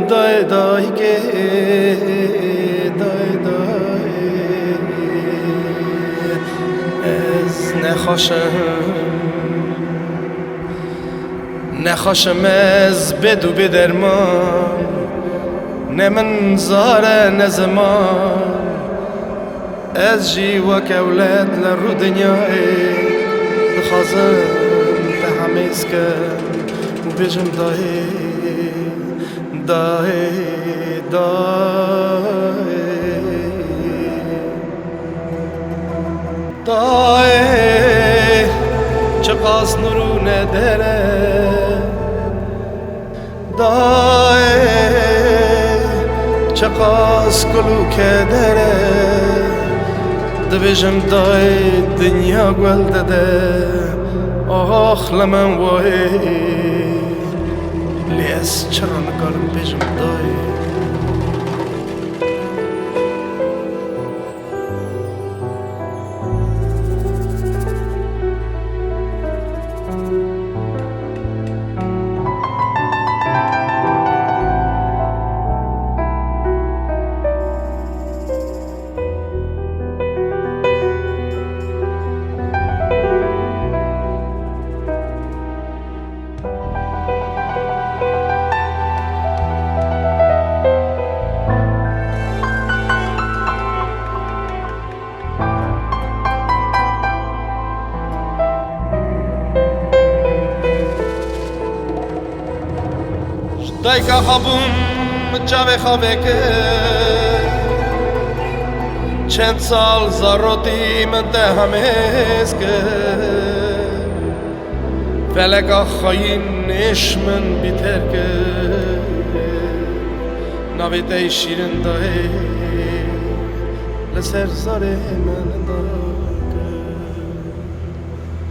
دای دای که دای دای از نخوشم از بدو بدرمان نه من زاره نه زمان از جی وک اولاد لرو دنیای بخوازم تحمیز کن و بجم دای دای دای دای چقاس نورو نداره دای چقاس کلو که داره دبجم دای دنیا گل داده آخ لمن وای لیس چرا نگارم بجم دای دای که خوابم جاوه خوابه که چند سال زاروتی من ده همیز که فلک خواهینش من بیتر که ناوی دای شیرین دای لسر زاره من دای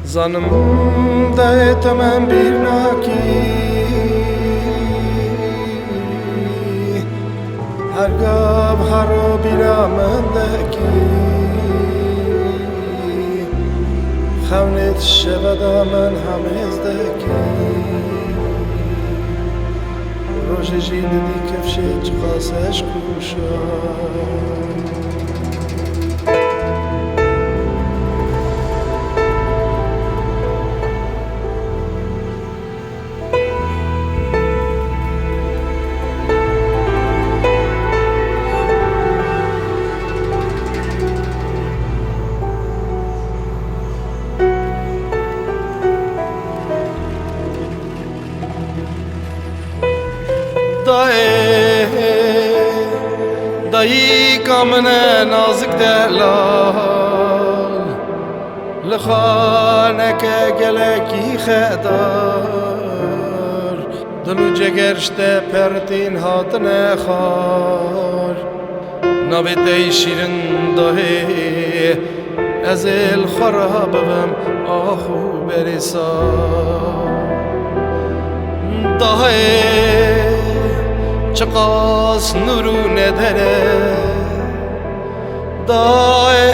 زانم دای تو من بیر ناکی هرگاه هرو بیرامندگی خونت شبدا من همزدگی روش جید دی کفشه چخاسش کوشا دایی کامن نازک دلال لخانه که گلکی خدار دلو جگرشته پرتین هات نخار ناوی دای شیرین دایی از الخرابم آخو بریسا دایی چقاس نورو نداره دای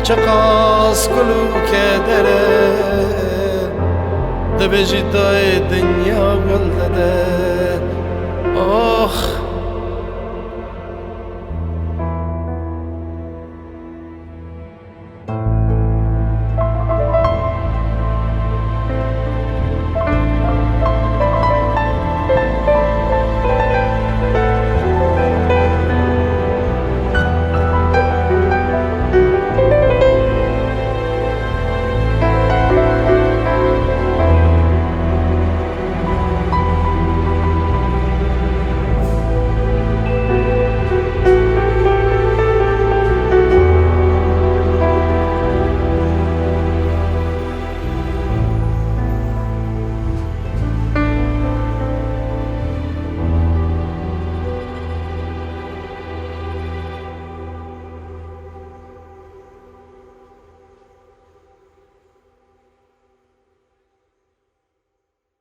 چقاس کلو که داره دبجی دای دنیا گل داده آخ